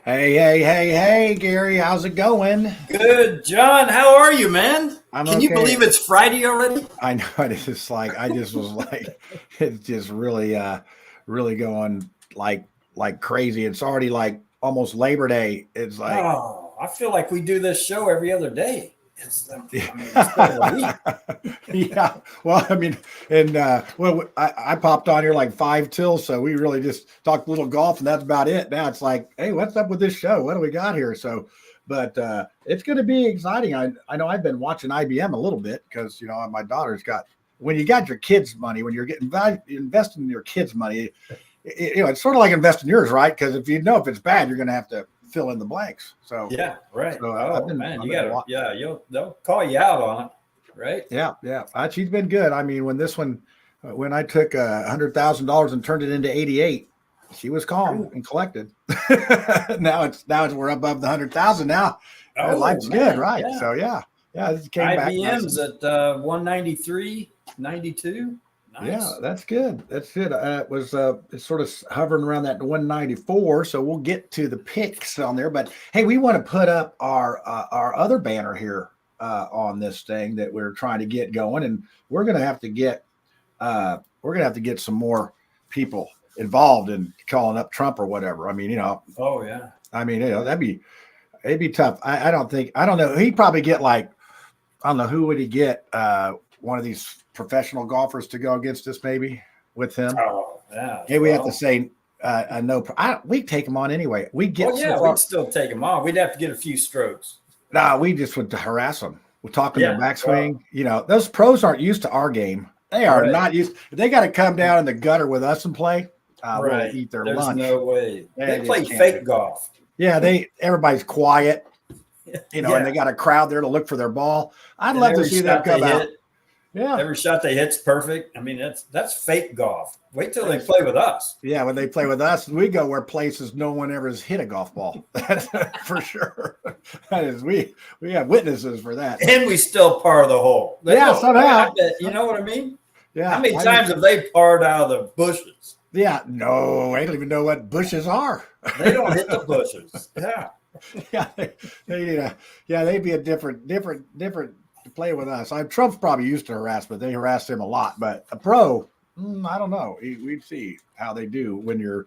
Hey, Gary, how's it going? Good, John. How are you, man? I'm Can you okay. believe it's Friday already? I know it's just like I just was like it's just really going like crazy. It's already like almost Labor Day. It's like Oh, I feel like we do this show every other day. Instead of a yeah. week. Yeah. Well, I mean, and I popped on here like five till, so we really just talked a little golf, and that's about it. Now it's like, hey, what's up with this show? What do we got here? So, but it's going to be exciting. I know I've been watching IBM a little bit because my daughter's got when you got your kids' money, when you're getting value, investing in your kids' money, it's sort of like investing yours, right? Because if it's bad, you're going to have to fill in the blanks. So, Yeah, right. so Oh man, I've you been gotta they'll call you out on it, right? Yeah. She's been good. I mean, when I took $100,000 and turned it into 88, she was calm Ooh. and collected. now it's we're above the 100,000 now. Oh Life's good, man, right? yeah. So yeah, it came back nice. IBM's at 193, 92. Yeah, Nice. that's good. That's good. It's sort of hovering around that 194. So we'll get to the picks on there. But hey, we want to put up our other banner here on this thing that we're trying to get going, and we're gonna have to get some more people involved in calling up Trump or whatever. I mean, Oh yeah. I mean, it'd be tough. I don't know. He'd probably get like I don't know who would he get. One of these professional golfers to go against us, maybe with him. Oh yeah. Maybe we have to Well, say no. We take him on anyway. We get well, so yeah, we'd far. still take them on. We'd have to get a few strokes. Nah, we just would harass them. We're talking their Yeah. backswing. Well, Those pros aren't used to our game. They are right. not used. If they got to come down in the gutter with us and play, we'll Right. eat their There's lunch. no way. They They just play can't do fake it. golf. Yeah, everybody's quiet, and Yeah. they got a crowd there to look for their ball. I'd And love to every see them shot they come out. hit, Yeah. every shot they hit's perfect. I mean, that's fake golf. Wait till they play with us. Yeah, when they play with us, we go where places no one ever has hit a golf ball. That's for sure. That is, we have witnesses for that. And we still par the hole. They Yeah, don't. somehow. I bet, you know what I mean? Yeah. How many times have they parred out of the bushes? Yeah. No, I don't even know what bushes are. They don't hit the bushes. Yeah. Yeah, they need they'd be a different to play with us. Trump's probably used to harassment. They harass him a lot, but a pro, I don't know. We'd see how they do when you're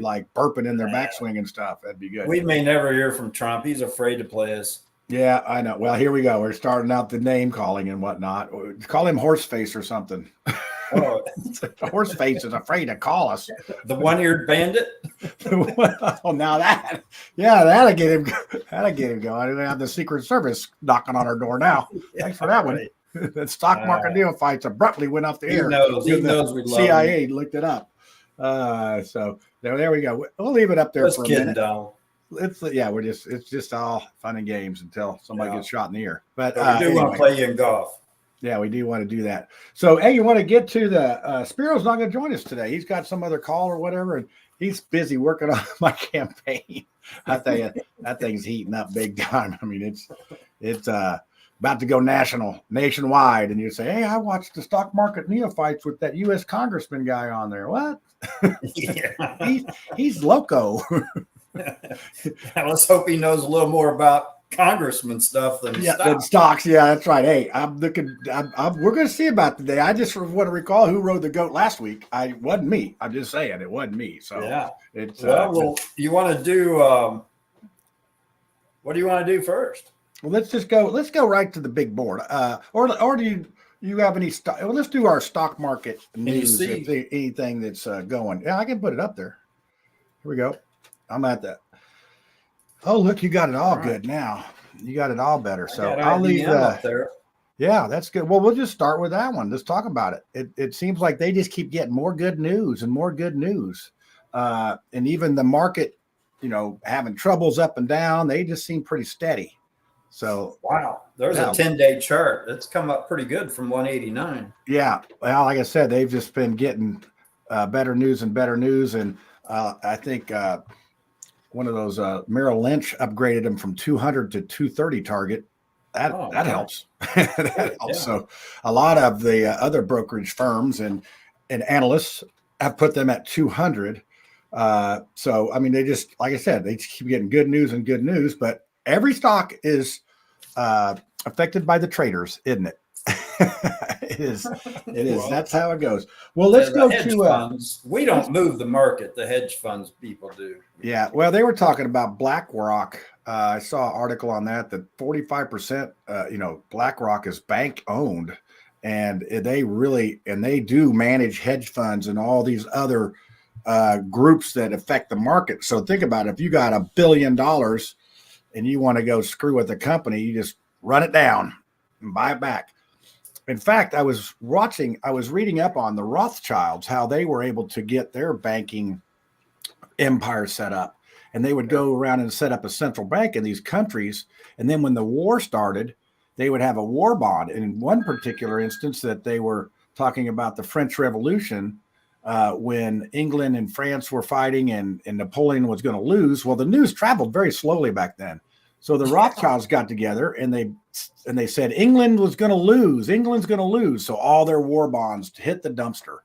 like burping in their backswing and stuff. That'd be good. We may never hear from Trump. He's afraid to play us. Yeah, I know. Well, here we go. We're starting out the name calling and whatnot. Call him Horseface or something. Oh, Horseface is afraid to call us. the one-eared bandit. Oh, now that'll get him. That'll get him going. We have the Secret Service knocking on our door now. Thanks for that one. The stock market Neophytes abruptly went off the air. He knows we love CIA him. looked it up. So there we go. We'll leave it up there for a minute. Donald. It's just all fun and games until somebody gets shot in the ear. But we do want to play you in golf. Yeah, we do want to do that. So, hey, you want to get to the Spiro's not going to join us today. He's got some other call or whatever, and he's busy working on my campaign. I tell you, that thing's heating up big time. I mean, it's about to go nationwide, and you say, "Hey, I watched the stock market Neophytes with that U.S. Congressman guy on there." What? Yeah. he's loco. Let's hope he knows a little more about congressman stuff than stocks. Yeah, that's right. Hey, I'm looking. We're going to see about today. I just want to recall who rode the goat last week. It wasn't me. I'm just saying it wasn't me. So yeah, it's well, you want to do? What do you want to do first? Well, let's go right to the big board. Or do you have any stock? Well, let's do our stock market news. Anything that's going? Yeah, I can put it up there. Here we go. I'm at that. Oh, look, you got it all good now. You got it all better. So I'll leave up there. Yeah, that's good. Well, we'll just start with that one. Let's talk about it. It seems like they just keep getting more good news and more good news. And even the market, having troubles up and down, they just seem pretty steady. So wow, there's a 10-day chart. That's come up pretty good from 189. Yeah. Well, like I said, they've just been getting better news and better news. And I think one of those Merrill Lynch upgraded them from 200 to 230 target. That helps. That helps. Yeah. So a lot of the other brokerage firms and analysts have put them at 200. So I mean, they just, like I said, they just keep getting good news and good news. But every stock is affected by the traders, isn't it? It is. It is. Well, That's how it goes. Well, let's the go hedge to. funds, we don't move the market. The hedge funds people do. Yeah. Well, they were talking about BlackRock. I saw an article on that 45%. BlackRock is bank owned, and they do manage hedge funds and all these other groups that affect the market. So think about it. If you got $1 billion and you want to go screw with the company, you just run it down and buy it back. In fact, I was reading up on the Rothschilds, how they were able to get their banking empire set up. And they would go around and set up a central bank in these countries. And then when the war started, they would have a war bond. And in one particular instance that they were talking about the French Revolution, when England and France were fighting and Napoleon was going to lose. Well, the news traveled very slowly back then. So the Rothschilds got together and they said England was going to lose. England's going to lose. So all their war bonds hit the dumpster.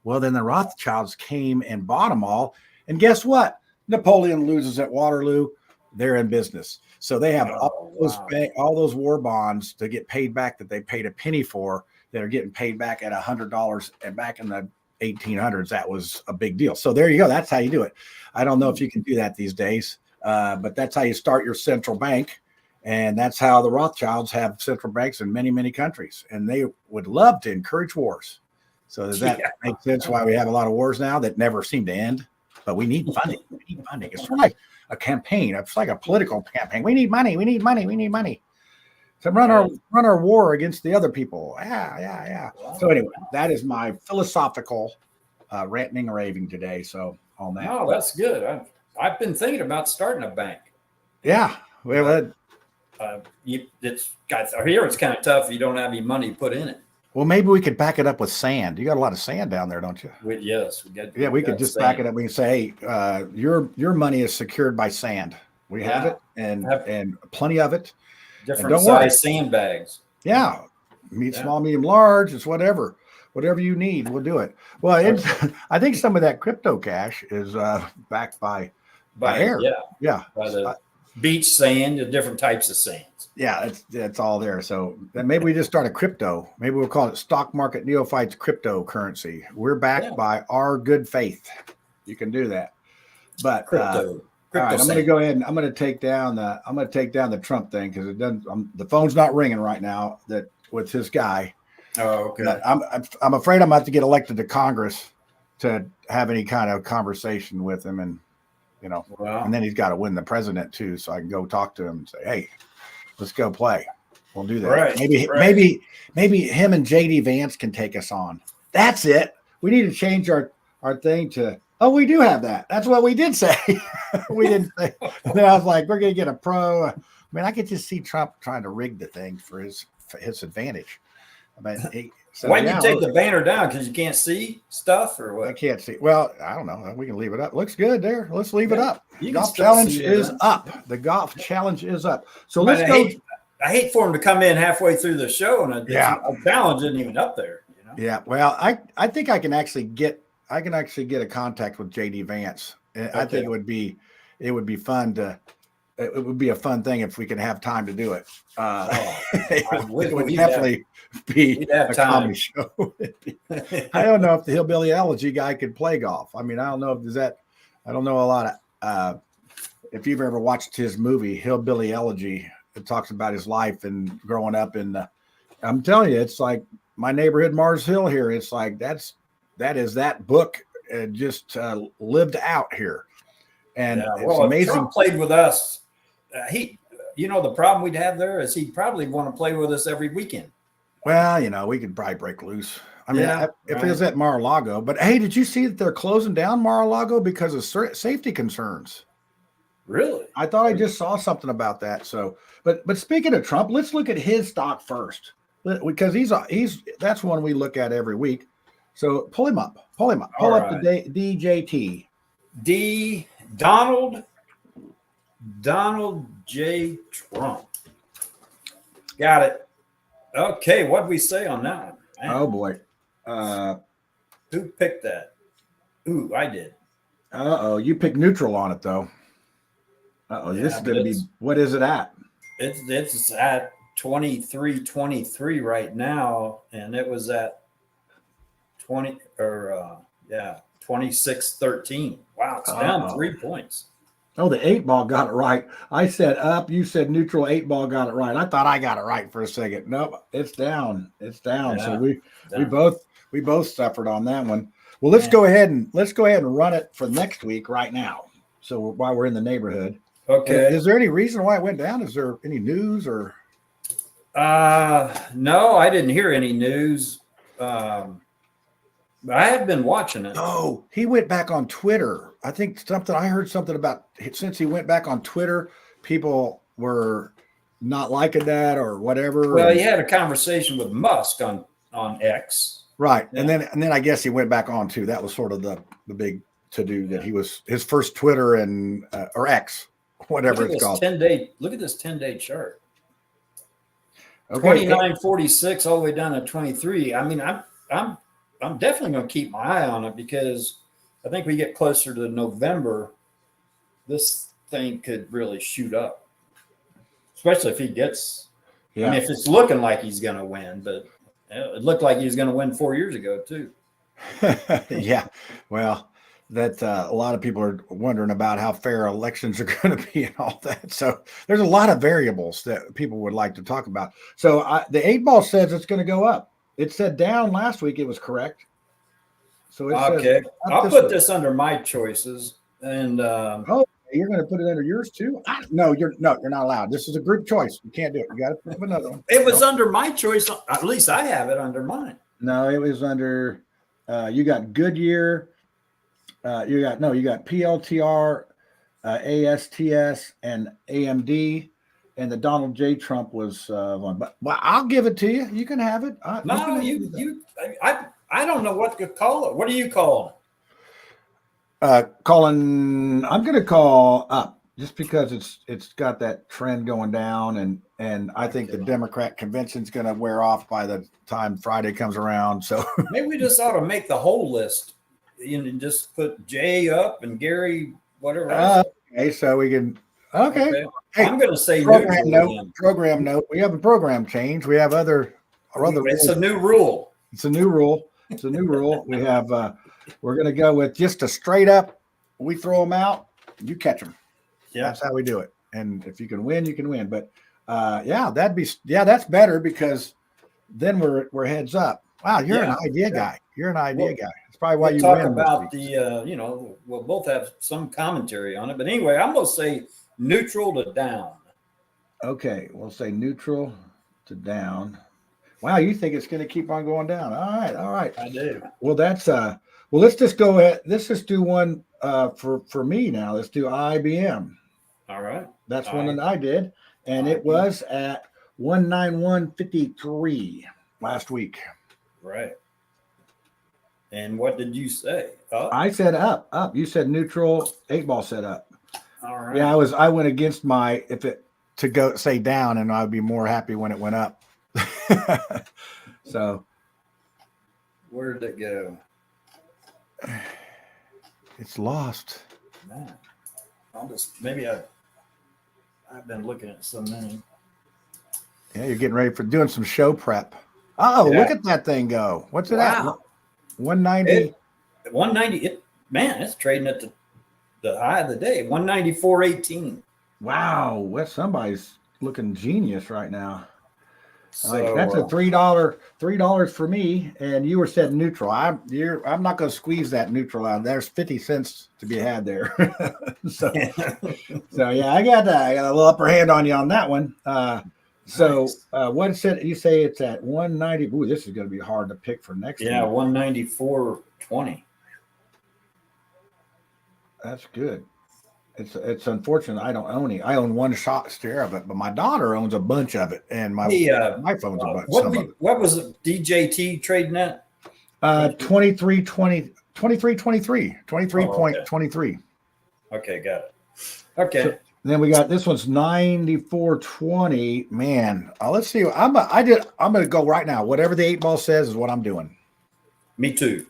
Well, then the Rothschilds came and bought them all. And guess what? Napoleon loses at Waterloo. They're in business. So they have all those war bonds to get paid back that they paid a penny for that are getting paid back at $100. And back in the 1800s, that was a big deal. So there you go. That's how you do it. I don't know if you can do that these days, but that's how you start your central bank. And that's how the Rothschilds have central banks in many, many countries. And they would love to encourage wars. So does that make sense why we have a lot of wars now that never seem to end? But we need funding. We need funding. It's sort of like a campaign. It's like a political campaign. We need money. We need money. We need money. So run our war against the other people. Yeah. Wow. So anyway, that is my philosophical ranting and raving today. So on that. No, that's good. I've been thinking about starting a bank. Yeah. Well, it's kind of tough if you don't have any money put in it. Well, maybe we could back it up with sand. You got a lot of sand down there, don't you? Yes. We could just back it up. We can say, hey, your money is secured by sand. We have it and plenty of it. Different size sandbags. Yeah. Small, medium, large. It's whatever you need. We'll do it. Well, I think some of that crypto cash is backed by air. Yeah. By the beach sand, the different types of sands. Yeah, it's all there. So then maybe we just start a crypto. Maybe we'll call it Stock Market Neophytes Cryptocurrency. We're backed by our good faith. You can do that. But crypto. All right, I'm going to go ahead and I'm going to take down the Trump thing because it doesn't. The phone's not ringing right now. That with his guy. Oh, okay. But I'm afraid I'm about to get elected to Congress to have any kind of conversation with him, and and then he's got to win the president too, so I can go talk to him and say, hey, let's go play. We'll do that. Right. Maybe him and JD Vance can take us on. That's it. We need to change our thing to. Oh, we do have that. That's what we did say. We didn't say. And then I was like, we're going to get a pro. I mean, I could just see Trump trying to rig the thing for his advantage. Why did you take the banner down? Because you can't see stuff or what? I can't see. Well, I don't know. We can leave it up. Looks good there. Let's leave it up. Golf challenge is up. The golf challenge is up. So let's go. I hate for him to come in halfway through the show and a challenge isn't even up there. Yeah. Well, I think I can actually get a contact with JD Vance. Okay. I think it would be fun it would be a fun thing if we could have time to do it. It would definitely be a comedy show. I don't know if the Hillbilly Elegy guy could play golf. I mean, I don't know I don't know a lot of, if you've ever watched his movie, Hillbilly Elegy, it talks about his life and growing up I'm telling you, it's like my neighborhood, Mars Hill here. It's like, that is that book just lived out here. And it's amazing. Trump played with us. The problem we'd have there is he'd probably want to play with us every weekend. Well, we could probably break loose. I mean, if it was at Mar-a-Lago, but hey, did you see that they're closing down Mar-a-Lago because of safety concerns? Really? I thought I just saw something about that. So, but speaking of Trump, let's look at his stock first because that's one we look at every week. So pull him up. Pull up the DJT. Donald J. Trump. Got it. Okay, what'd we say on that one? Man. Oh boy. Who picked that? Ooh, I did. Uh-oh, you picked neutral on it though. Uh-oh, this Yeah, is but going to be, what is it at? it's at 23.23 right now, and it was at 20 or yeah 26.13. Wow, it's down Uh-oh. 3 points. Oh, the 8 ball got it right. I said up, you said neutral, 8 ball got it right. I thought I got it right for a second. Nope, it's down. It's down. So Yeah, we down. both we both suffered on that one. Well, Man. let's go ahead and run it for next week right now. So while we're in the neighborhood. And Okay. is there any reason why it went down? Is there any news or No, I didn't hear any news. But I have been watching it. Oh, he went back on Twitter. I heard something about since he went back on Twitter, people were not liking that or whatever. Well, And he had a conversation with Musk on X. right. Yeah. And then I guess he went back on too. That was sort of the big to do that he was his first Twitter and or X, whatever it's called. Look at this 10-day chart. Okay. 29.46 all the way down to 23. I mean, I'm definitely going to keep my eye on it because I think we get closer to November, this thing could really shoot up, especially if he gets. Yeah. I mean, if it's looking like he's going to win, but it looked like he was going to win 4 years ago too. Yeah. Well, that a lot of people are wondering about how fair elections are going to be and all that. So there's a lot of variables that people would like to talk about. So the 8 ball says it's going to go up. It said down last week. It was correct. So it Okay, says I'll put this under my choices, and oh, you're going to put it under yours too? No, you're not allowed. This is a group choice. You can't do it. You got to put another one. it was under my choice. At least I have it under mine. No, it was under. You got Goodyear. You got PLTR, ASTS, and AMD, and the Donald J. Trump was one. But well, I'll give it to you. You can have it. No, I don't know what to call it. What do you call Calling. I'm going to call up just because it's got that trend going down, and I think the Democrat convention's going to wear off by the time Friday comes around. So maybe we just ought to make the whole list, and just put Jay up and Gary whatever. Okay, so we can. Okay. Hey, I'm going to say program neutral note. Program note. We have a program change. We have other. It's a new rule. It's a new rule. It's a new rule. We have. We're going to go with just a straight up. We throw them out. You catch them. Yeah, that's how we do it. And if you can win, you can win. But that's better because then we're heads up. Wow, you're an idea guy. You're an idea guy. That's probably why you talk win. About the we'll both have some commentary on it. But anyway, I'm going to say neutral to down. Okay, we'll say neutral to down. Wow, you think it's going to keep on going down? All right. I do. Well, that's well. Let's just go ahead. Let's just do one for me now. Let's do IBM. All right. That's one that I did, and it was at 191.53 last week. Right. And what did you say? Up? I said up. You said neutral. 8 ball said up. All right. Yeah, I went against my to go say down, and I'd be more happy when it went up. So where did it go? It's lost. Man, I've been looking at so many. Yeah, you're getting ready for doing some show prep. Oh, look at that thing go. What's it at? 190. 190. It's trading at the high of the day. 194.18. Wow, somebody's looking genius right now. So, that's a $3 for me, and you were said neutral. I'm not going to squeeze that neutral out. There's 50 cents to be had there. so yeah, I got a little upper hand on you on that one. What is it? You say it's at 190. Ooh, this is going to be hard to pick for next. Yeah, 194.20. That's good. It's unfortunate I don't own it. I own one share of it, but my daughter owns a bunch of it, and my wife owns a bunch. What was it, DJT trading at? 23.23. Okay, got it. Okay. So then we got this one's 94.20. Man, let's see. I'm going to go right now. Whatever the 8 ball says is what I'm doing. Me too.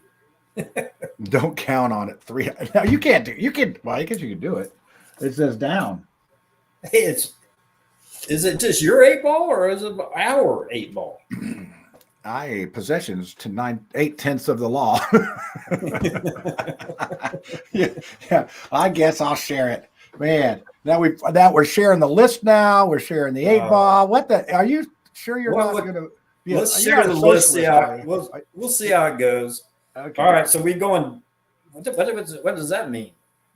Don't count on it. Three. No, you can't do. You can. Well, I guess you can do it. It says down. Hey, is it just your 8 ball or is it our 8 ball? Possessions to 8/10 of the law. yeah. I guess I'll share it, man. Now we're sharing the list. Now we're sharing the 8 ball. What the? Are you sure you're not going to? Let's share the list. See how we'll see how it goes. Okay. All right. So we going. What does that mean?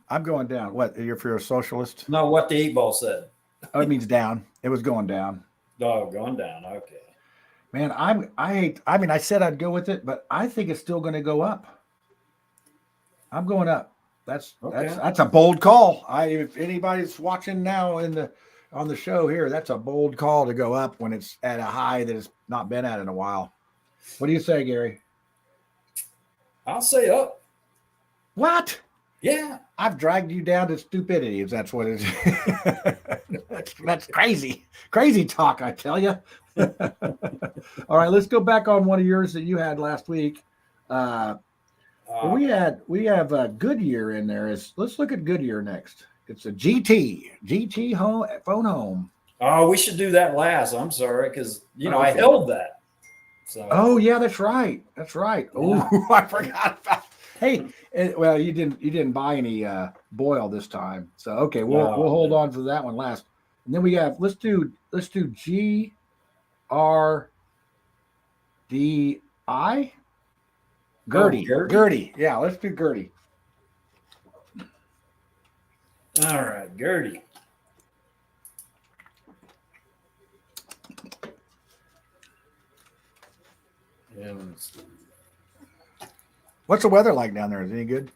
I'm going down. What? If you're a socialist? No. What the 8 ball said. Oh, it means down. It was going down. Oh, going down. Okay. Man, I said I'd go with it, but I think it's still going to go up. I'm going up. That's a bold call. If anybody's watching now on the show here, that's a bold call to go up when it's at a high that it's not been at in a while. What do you say, Gary? I'll say up. What? Yeah. I've dragged you down to stupidity, if that's what it is. that's crazy. Crazy talk, I tell you. All right, let's go back on one of yours that you had last week. We have a Goodyear in there. Let's look at Goodyear next. It's a GT phone home. Oh, we should do that last. I'm sorry, because I held that. So. Oh yeah, that's right. That's right. Yeah. Oh, I forgot about. Hey, well, you didn't buy any Boyle this time, so okay, we'll hold on for that one last. And then we have let's do GRDI. Gertie. Yeah, let's do Gertie. All right, Gertie. What's the weather like down there? Is it any good?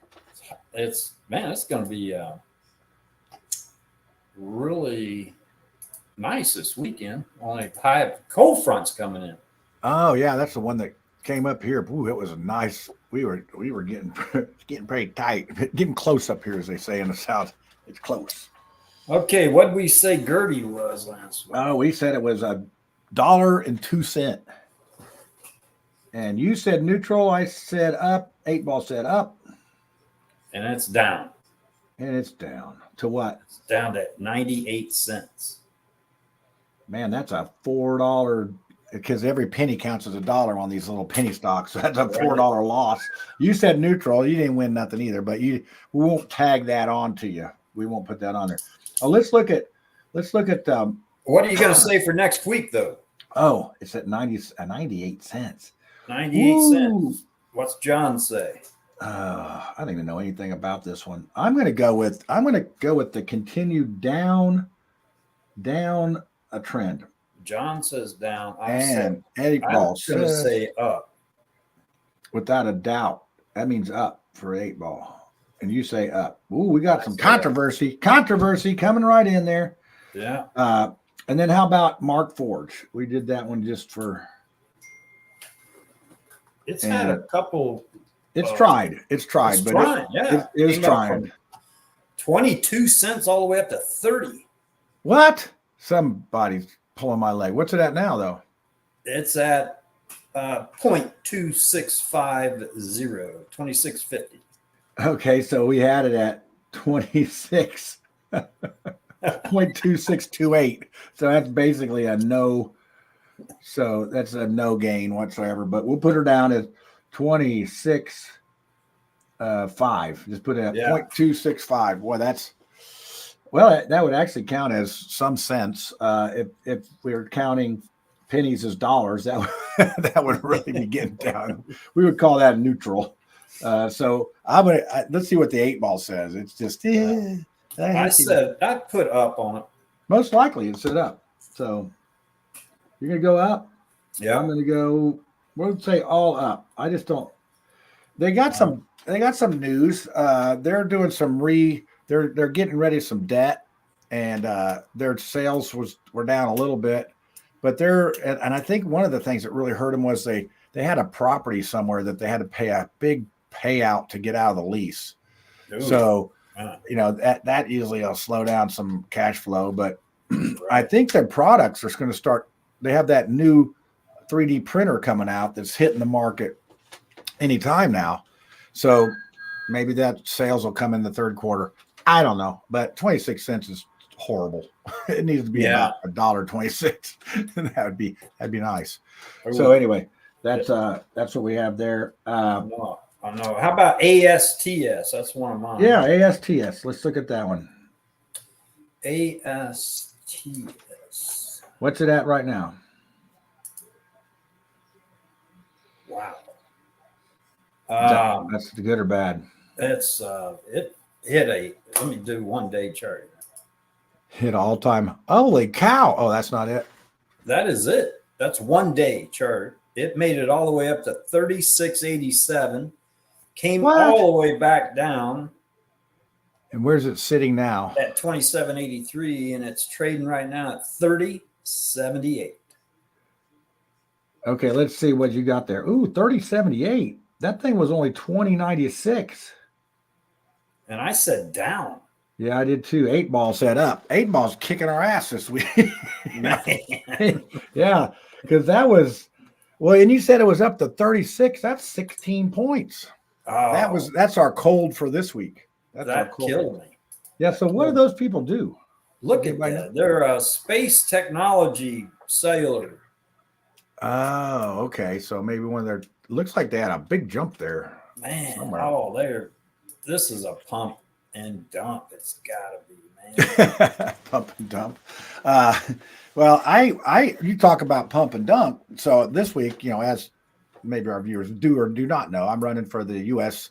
It's going to be really nice this weekend. Only high cold fronts coming in. Oh yeah, that's the one that came up here. Ooh, it was a nice. We were getting pretty tight, getting close up here, as they say in the South. It's close. Okay, what did we say Gertie was last week? Oh, we said it was $1.02. And you said neutral. I said up. 8 ball said up. And it's down. And it's down to what? It's down to 98 cents. Man, that's a $4 because every penny counts as $1 on these little penny stocks. So that's a $4 loss. You said neutral. You didn't win nothing either, but we won't tag that on to you. We won't put that on there. Oh, let's look at. What are you going to say for next week, though? Oh, it's at 98 cents. 98 cents. What's John say? I don't even know anything about this one. I'm going to go with the continued down a trend. John says down. I'm going to say up. Without a doubt, that means up for 8 ball. And you say up. Ooh, we got some controversy. Controversy coming right in there. Yeah. And then how about Mark Forge? We did that one just for. It's had a couple. It's tried. It's tried. Yeah. It was trying. 22 cents all the way up to 30. What? Somebody's pulling my leg. What's it at now, though? It's at 0.2650, 26.50. Okay, so we had it at 26, 0.2628. So that's basically a no. So that's a no gain whatsoever. But we'll put her down as 26.5. Just put it at 0.265. Boy, that would actually count as some sense. If we were counting pennies as dollars, that would really be getting down. We would call that neutral. So let's see what the 8 ball says. It's just I put up on it. Most likely it's set up. So you're gonna go up. Yeah, I'm gonna go. We'll say all up. I just don't. They got some news. They're doing They're getting rid of some debt, and their sales were down a little bit. But and I think one of the things that really hurt them was they had a property somewhere that they had to pay a big payout to get out of the lease. Ooh. So that usually will slow down some cash flow. But I think their products are going to start. They have that new 3D printer coming out that's hitting the market anytime now. So maybe that sales will come in the third quarter. I don't know, but 26 cents is horrible. It needs to be Yeah. about $1.26. That'd be nice. So Ooh, anyway, that's what we have there. I know. How about ASTS? That's one of mine. Yeah, ASTS. Let's look at that one. ASTS. What's it at right now? Wow. That's good or bad? It's it hit a. Let me do 1-day chart. Hit all time. Holy cow! Oh, that's not it. That is it. That's 1-day chart. It made it all the way up to 36.87. Came What? all the way back down And where's it sitting now? at 27.83, and it's trading right now at 30.78. Okay, let's see what you got there. Ooh, 30.78. That thing was only 20.96. And I said down. Yeah, I did too. 8 Ball said up. 8 Ball's kicking our ass this week. Man. Yeah, because that was well, and you said it was up to 36. That's 16 points. Oh, That's our cold for this week. That's our that cold. killed me. Yeah. So what do those people do? Look Does at anybody that. They're a space technology cellular. Oh, okay. So maybe one of their looks like they had a big jump there. Man, Somewhere. oh, this is a pump and dump. It's gotta be, man. Pump and dump. Well, you talk about pump and dump. So this week, as maybe our viewers do or do not know, I'm running for the U.S.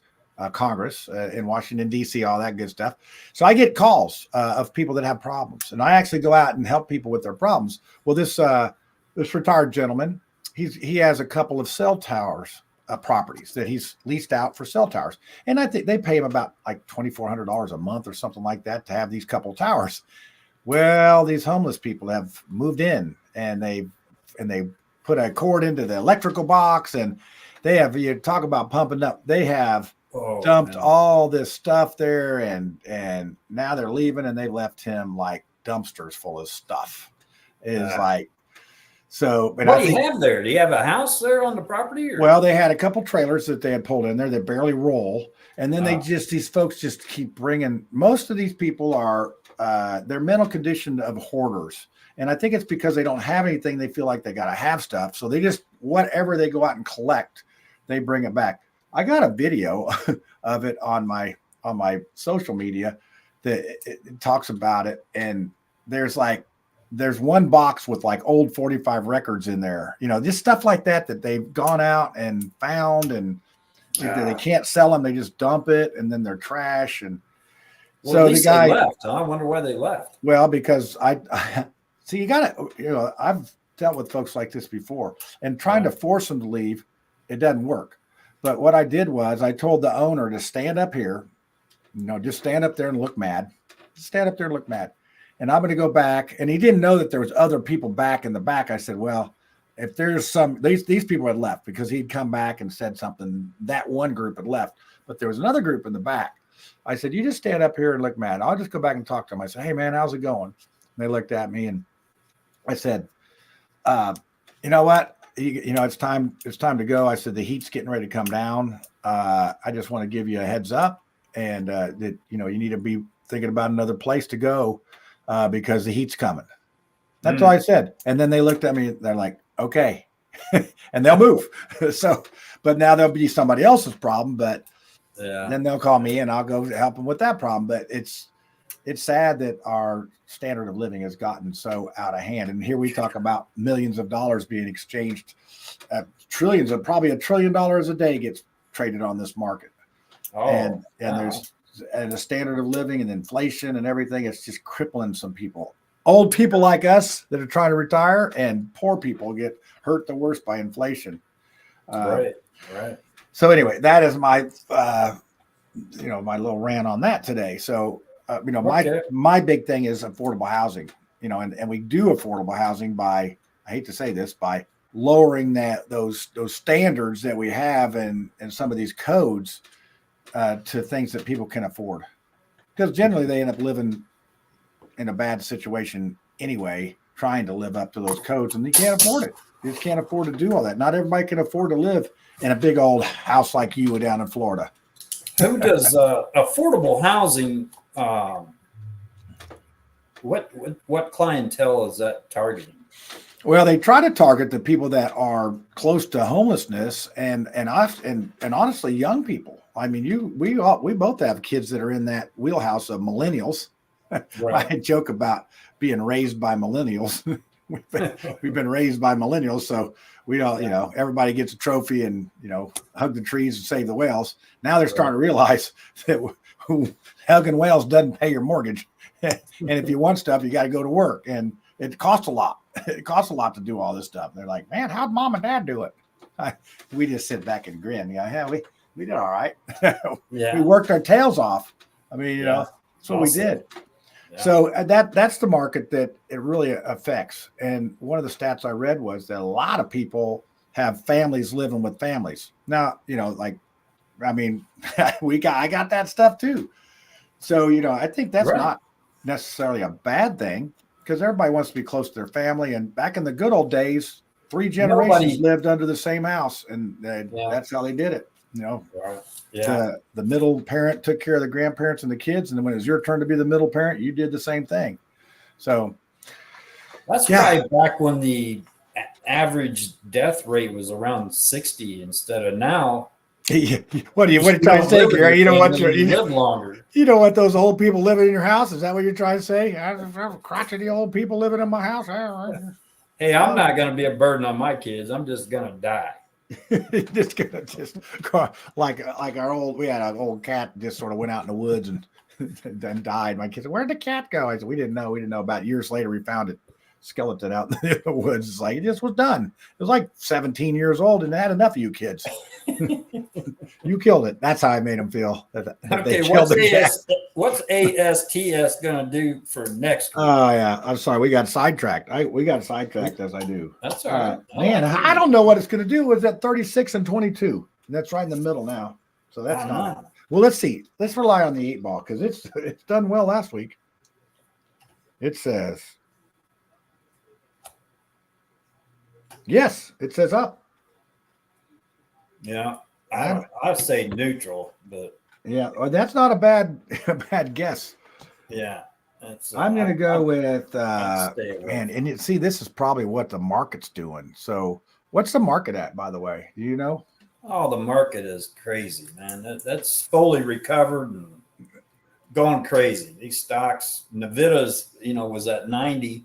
Congress in Washington, D.C., all that good stuff. So I get calls of people that have problems, and I actually go out and help people with their problems. Well, this retired gentleman, he has a couple of cell towers properties that he's leased out for cell towers, and I think they pay him about like $2,400 a month or something like that to have these couple towers. Well, these homeless people have moved in, and they put a cord into the electrical box, and they have, you talk about pumping up, they have dumped all this stuff there, and now they're leaving, and they left him like dumpsters full of stuff. It's like, so, but what do you have there? Do you have a house there on the property? Or? Well, they had a couple trailers that they had pulled in there that barely roll. And then these folks just keep bringing, most of these people are, their mental condition of hoarders. And I think it's because they don't have anything. They feel like they got to have stuff. So they just, whatever they go out and collect, they bring it back. I got a video of it on my social media that it talks about it. And there's one box with like old 45 records in there, just stuff like that they've gone out and found, and they can't sell them. They just dump it, and then they're trash. And well, so the guy left. Huh? I wonder why they left. Well, because I see, you got to, I've dealt with folks like this before, and trying to force them to leave, it doesn't work. But what I did was I told the owner to stand up here, just stand up there and look mad. Just stand up there and look mad. And I'm going to go back. And he didn't know that there was other people back in the back. I said, well, if there's these people had left because he'd come back and said something, that one group had left, but there was another group in the back. I said, you just stand up here and look mad. I'll just go back and talk to them. I said, hey man, how's it going? And they looked at me, and I said, you know what? It's time to go. I said, the heat's getting ready to come down. I just want to give you a heads up, and that, you need to be thinking about another place to go. Because the heat's coming. That's all I said. And then they looked at me, they're like, okay. And they'll move. So, but now there'll be somebody else's problem, but then they'll call me and I'll go help them with that problem. But it's sad that our standard of living has gotten so out of hand. And here we talk about millions of dollars being exchanged, trillions of, probably $1 trillion a day gets traded on this market. And there's, and the standard of living and inflation and everything, it's just crippling some people. Old people like us that are trying to retire, and poor people get hurt the worst by inflation. Right. So anyway, that is my, my little rant on that today. So, my big thing is affordable housing, and we do affordable housing by, I hate to say this, by lowering those standards that we have and some of these codes to things that people can afford, because generally they end up living in a bad situation anyway, trying to live up to those codes, and you can't afford it. You just can't afford to do all that. Not everybody can afford to live in a big old house like you down in Florida. Who does affordable housing? What clientele is that targeting? Well, they try to target the people that are close to homelessness and honestly young people. I mean, we both have kids that are in that wheelhouse of millennials. Right. I joke about being raised by millennials. we've been raised by millennials, so we don't, everybody gets a trophy and hug the trees and save the whales. Now they're starting to realize that hugging whales doesn't pay your mortgage, and if you want stuff, you got to go to work, and it costs a lot. It costs a lot to do all this stuff. They're like, man, how'd mom and dad do it? We just sit back and grin. Yeah, we did all right. We worked our tails off. I mean, that's what we did. Yeah. So that's the market that it really affects. And one of the stats I read was that a lot of people have families living with families. Now, I got that stuff too. So, I think that's not necessarily a bad thing because everybody wants to be close to their family. And back in the good old days, 3 generations lived under the same house, and that's how they did it. Right. Yeah. The middle parent took care of the grandparents and the kids, and then when it was your turn to be the middle parent, you did the same thing. So that's why back when the average death rate was around 60 instead of now. What are you trying to say, Gary? You live longer. You don't want those old people living in your house? Is that what you're trying to say? I have crotchety old people living in my house. Hey, I'm not going to be a burden on my kids. I'm just going to die. Just gonna like we had an old cat just sort of went out in the woods and then died. My kids said, "Where'd the cat go?" I said, we didn't know. About years later, we found it skeleton out in the woods. It's like it just was done. It was like 17 years old and had enough of you kids. You killed it. That's how I made them feel. Okay, what's ASTS gonna do for next week? Oh yeah, I'm sorry. We got sidetracked. We got sidetracked as I do. That's all right. Man, I don't know what it's gonna do. It's at 36 and 22. And that's right in the middle now. So that's not. Well, let's see. Let's rely on the 8 ball because it's done well last week. It says. Yes, it says up. Yeah, I say neutral, but well, that's not a bad guess. Yeah, I'm going to go with man. And see, this is probably what the market's doing. So, what's the market at, by the way? Do you know? Oh, the market is crazy, man. That's fully recovered and going crazy. These stocks, Nvidia's, was at 90.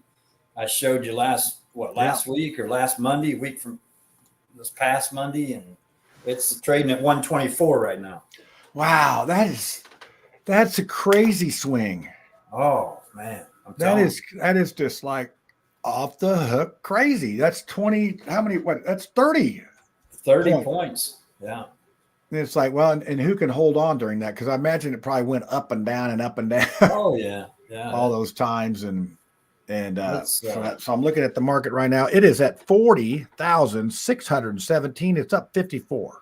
I showed you last week or last Monday, week from this past Monday, and it's trading at 124 right now. Wow, that's a crazy swing. Oh man, that is just like off the hook crazy. That's 20. How many? What? That's 30. 30 points. Yeah. And it's like, well, and who can hold on during that? Because I imagine it probably went up and down and up and down. Oh yeah, yeah. All those times so I'm looking at the market right now. It is at 40,617. It's up 54.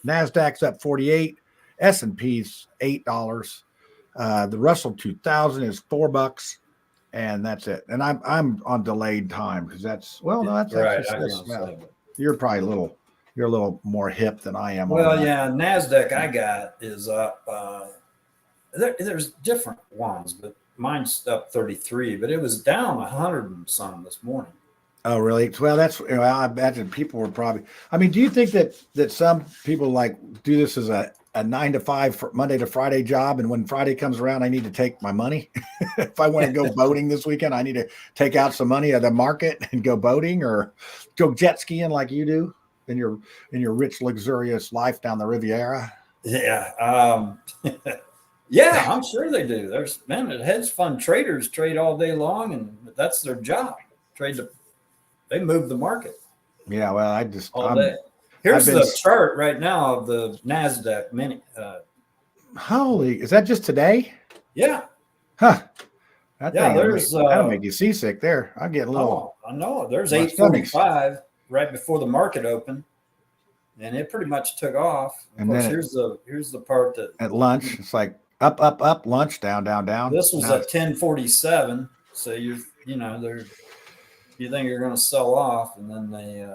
NASDAQ's up 48. S&P's $8. The Russell 2000 is $4, and that's it. And I'm on delayed time because that's right. You're probably a little more hip than I am. Well, yeah, NASDAQ I got is up. There's different ones, but mine's up 33, but it was down 100 and some this morning. Oh, really? Well, I imagine people were probably. I mean, do you think that some people like do this as a 9 to 5 Monday to Friday job, and when Friday comes around, I need to take my money? If I want to go boating this weekend, I need to take out some money at the market and go boating or go jet skiing like you do in your rich, luxurious life down the Riviera. Yeah. Yeah, I'm sure they do. There's hedge fund traders trade all day long, and that's their job. They move the market. Yeah, well, all day. Here's the chart right now of the NASDAQ mini. Holy, is that just today? Yeah. Huh. That'll make you seasick there. I get a little. I know. There's 845 right before the market opened. And it pretty much took off. Of course, here's the part that at lunch, it's like up, lunch, down, down. This was at 10:47. So you think you're going to sell off, and then they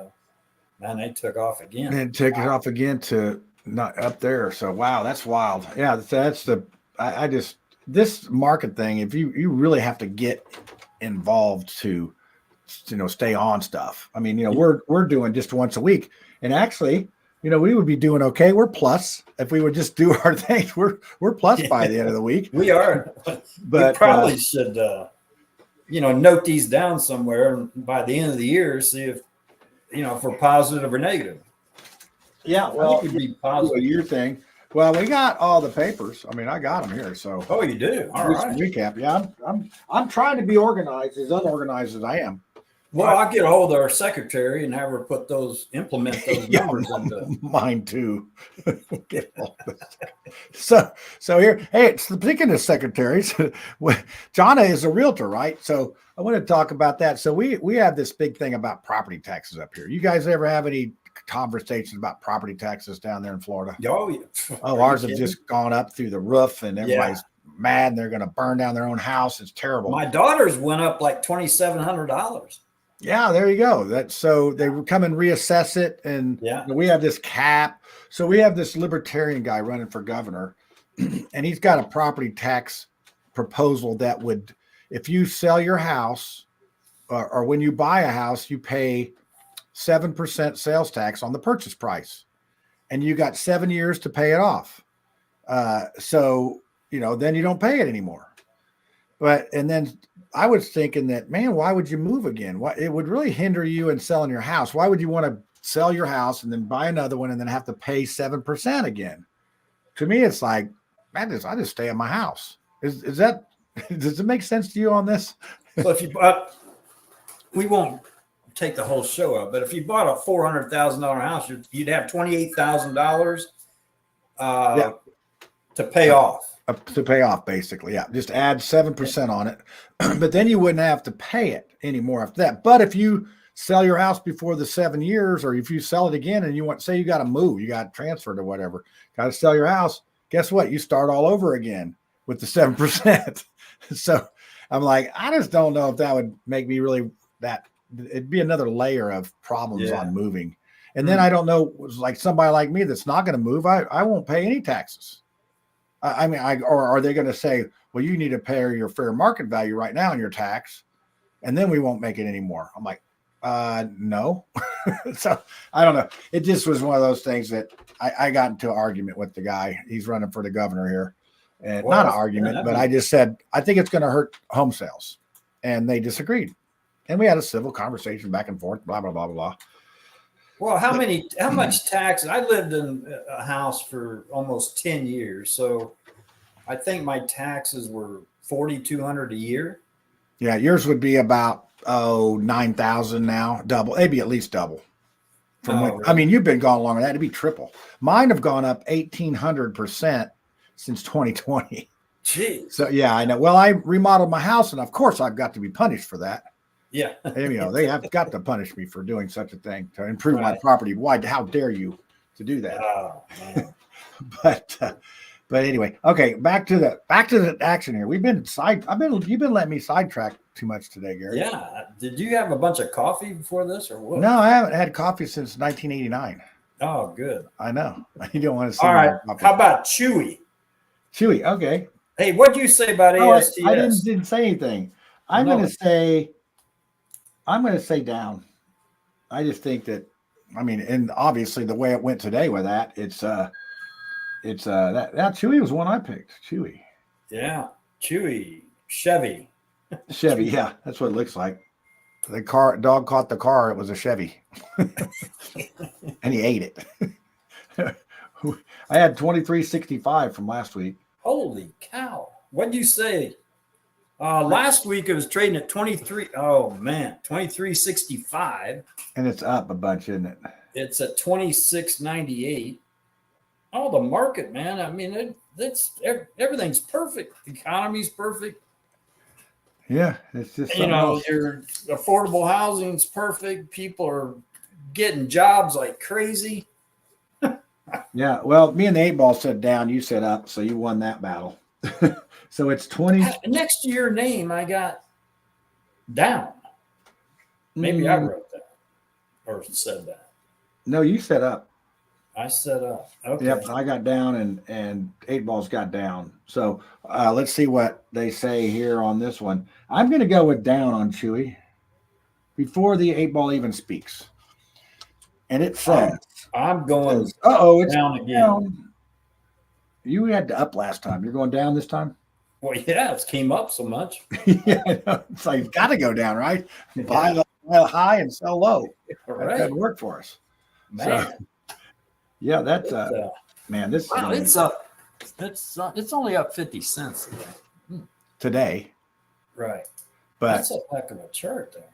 took off again. And took it off again to not up there. So wow, that's wild. Yeah, that's the I just this market thing. If you really have to get involved to stay on stuff. I mean, we're doing just once a week, and actually, we would be doing okay. We're plus if we would just do our things. We're plus by the end of the week. We are, but we probably should note these down somewhere, and by the end of the year, see if if we're positive or negative. Yeah, well, it'd be positive. A year thing. Well, we got all the papers. I mean, I got them here. So you do. All right. Recap. Yeah, I'm trying to be organized, as unorganized as I am. Well, I'll get a hold of our secretary and have her implement those numbers into mine too. So here, hey, speaking of secretaries, Jonna is a realtor, right? So I want to talk about that. So we have this big thing about property taxes up here. You guys ever have any conversations about property taxes down there in Florida? Oh, yeah. Ours have just gone up through the roof, and everybody's mad, and they're going to burn down their own house. It's terrible. My daughter's went up like $2,700. Yeah, there you go. So they come and reassess it, and we have this cap. So we have this libertarian guy running for governor, and he's got a property tax proposal that would, if you sell your house or when you buy a house, you pay 7% sales tax on the purchase price, and you got 7 years to pay it off. So then you don't pay it anymore. And then I was thinking that, man, why would you move again? It would really hinder you in selling your house. Why would you want to sell your house and then buy another one and then have to pay 7% again? To me, it's like, man, I just stay in my house. Is that, does it make sense to you on this? Well, if you we won't take the whole show up, but if you bought a $400,000 house, you'd have $28,000 to pay off. To pay off, basically, yeah. Just add 7% on it, but then you wouldn't have to pay it anymore after that. But if you sell your house before the 7 years, or if you sell it again and say you got to move, you got transferred or whatever, got to sell your house, guess what? You start all over again with the 7%. So I'm like, I just don't know if that would make me really it'd be another layer of problems on moving. And then I don't know, like somebody like me that's not going to move, I won't pay any taxes. Or are they going to say, well, you need to pay your fair market value right now in your tax, and then we won't make it anymore? I'm like, no. So I don't know. It just was one of those things that I got into an argument with the guy. He's running for the governor here, and not an argument, but I just said, I think it's going to hurt home sales, and they disagreed, and we had a civil conversation back and forth, blah, blah, blah, blah. Well, how much tax? I lived in a house for almost 10 years. So I think my taxes were $4,200 a year. Yeah. Yours would be about, 9,000 now, double, maybe at least double. Really? I mean, you've been gone longer than that. It'd be triple. Mine have gone up 1,800% since 2020. Jeez. So yeah, I know. Well, I remodeled my house, and of course I've got to be punished for that. Yeah. They have got to punish me for doing such a thing to improve my property. Why? How dare you to do that? Oh, man. But anyway, okay. Back to the action here. You've been letting me sidetrack too much today, Gary. Yeah. Did you have a bunch of coffee before this or what? No, I haven't had coffee since 1989. Oh, good. I know. You don't want to see. All right. How about Chewy? Chewy. Okay. Hey, what'd you say about ASTS? I didn't say anything. I'm going to say down. I just think that, and obviously the way it went today with that, that Chewy was one I picked. Chewy. Yeah. Chewy. Chevy. Yeah. That's what it looks like. The dog caught the car. It was a Chevy. And he ate it. I had 2365 from last week. Holy cow. What'd you say? Last week it was trading at 23. Oh man, 2365. And it's up a bunch, isn't it? It's at 2698. Oh, the market, man. I mean, everything's perfect. The economy's perfect. Yeah, it's just your affordable housing's perfect. People are getting jobs like crazy. Yeah, well, me and the 8-ball said down, you said up, so you won that battle. So it's 20. Next to your name, I got down. Maybe I wrote that or said that. No, you said up. I set up. Okay. Yep, I got down and 8 balls got down. So let's see what they say here on this one. I'm going to go with down on Chewy before the 8 ball even speaks. And it says, I'm going it's down again. down. You had to up last time. You're going down this time? Well, yeah, it came up so much. Yeah, it's like it's got to go down, right? Buy high and sell low. Right. That doesn't work for us. Man. So, yeah, that's man. This wow, it's up. It's only up 50 cents today. Right. But that's a heck of a chart there.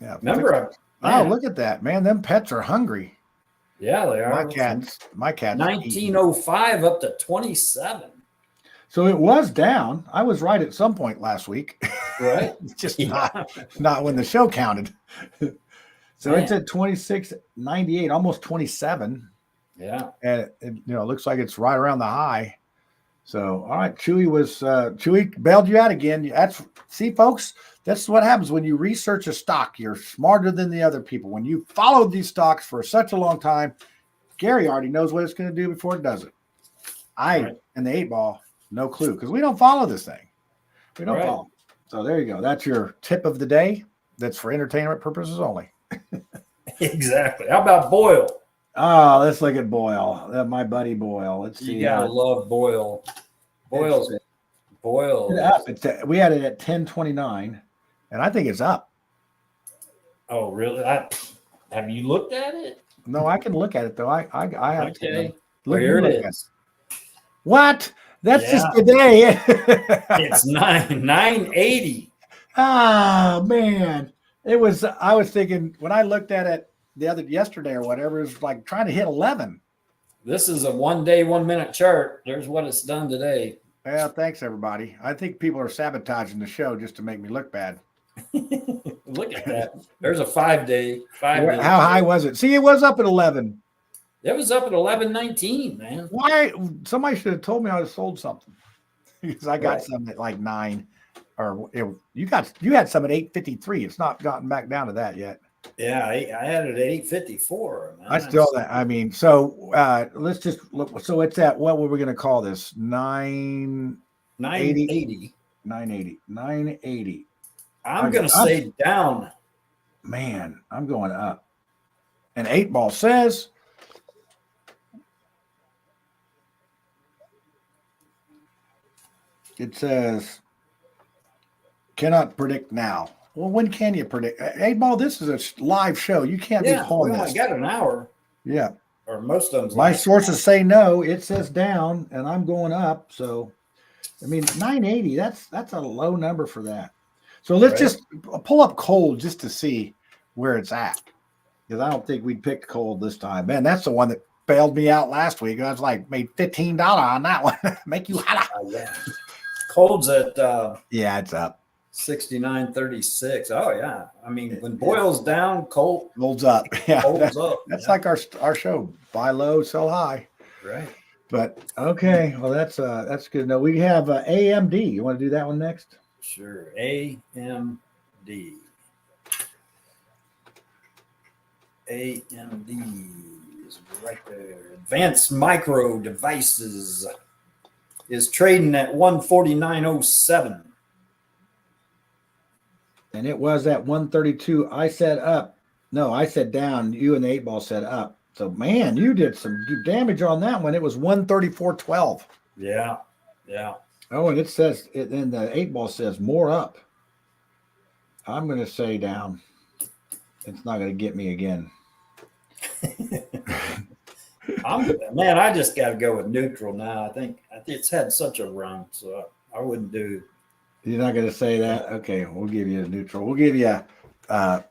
Yeah. Remember? Look at that, man. Them pets are hungry. Yeah, they are. My cat's 1905 up to 27. So it was down. I was right at some point last week. Right. Just not when the show counted. So it's at 26.98, almost 27. Yeah. And it looks like it's right around the high. So all right, Chewy bailed you out again. See, folks, that's what happens when you research a stock. You're smarter than the other people. When you followed these stocks for such a long time, Gary already knows what it's going to do before it does it. And the 8 ball, no clue, because we don't follow this thing. We don't follow. So there you go. That's your tip of the day. That's for entertainment purposes only. Exactly. How about Boyle? Oh, let's look at Boyle. My buddy Boyle. Let's see. You gotta love Boyle. Boyle. We had it at 10.29, and I think it's up. Oh, really? Have you looked at it? No, I can look at it though. I have to look. Here it is. What? That's just today. It's 980. Ah, man. I was thinking when I looked at it yesterday or whatever, it was like trying to hit 11. This is a 1 day, 1 minute chart. There's what it's done today. Well, thanks everybody. I think people are sabotaging the show just to make me look bad. Look at that. There's a 5 day. How high was it? See, it was up at 11. It was up at 11.19, man. Why? Somebody should have told me I sold something because I got some at like 9, or you had some at 8.53. It's not gotten back down to that yet. Yeah, I had it at 8.54. I still that. I mean, so let's just look. So it's at what were we going to call this? 980. 980. I'm going to say down. Man, I'm going up. And 8 ball says. It says, cannot predict now. Well, when can you predict? 8 ball, this is a live show. You can't be calling this. I got an hour. Yeah. Or most of them. My sources say no. It says down, and I'm going up. So, I mean, 980, that's a low number for that. So let's just pull up cold just to see where it's at. Because I don't think we'd pick cold this time. Man, that's the one that bailed me out last week. I was like, made $15 on that one. Make you holla. Cold's at it's up 69.36. Oh yeah, I mean when Boyle's down, Cold's up. Yeah, Cold's up. That's like our show: buy low, sell high. Right. But okay, well that's good. No, we have AMD. You want to do that one next? Sure. AMD. AMD is right there. Advanced Micro Devices is trading at 149.07. And it was at 132. I said up. No, I said down. You and the 8 ball said up. So, man, you did some damage on that one. It was 134.12. Yeah. Yeah. Oh, and it says, and the 8 ball says more up. I'm going to say down. It's not going to get me again. I just got to go with neutral now. I think it's had such a run, so I wouldn't do. You're not going to say that? Okay, we'll give you a neutral. We'll give you the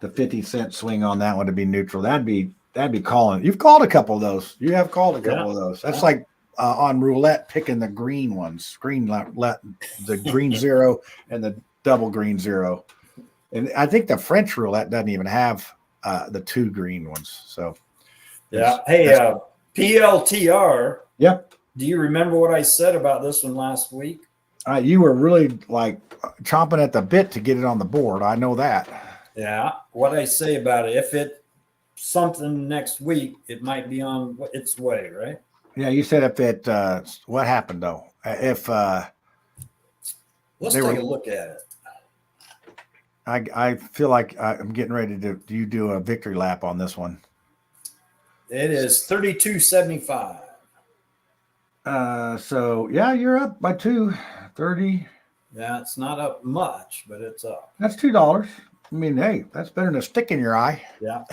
50-cent swing on that one to be neutral. That'd be calling. You've called a couple of those. You have called a couple of those. That's like on roulette picking the green ones, the green 0 and the double green 0. And I think the French roulette doesn't even have the 2 green ones. So. Yeah. Hey, PLTR. Yep. Do you remember what I said about this one last week? You were really like chomping at the bit to get it on the board. I know that. Yeah. What I say about it, if it something next week, it might be on its way, right? Yeah, you said if it what happened though? If Let's they take were, a look at it. I feel like I'm getting ready to do a victory lap on this one. It is 32.75. So yeah, you're up by 2.30. Yeah, it's not up much, but it's up. That's $2. I mean, hey, that's better than a stick in your eye. Yeah.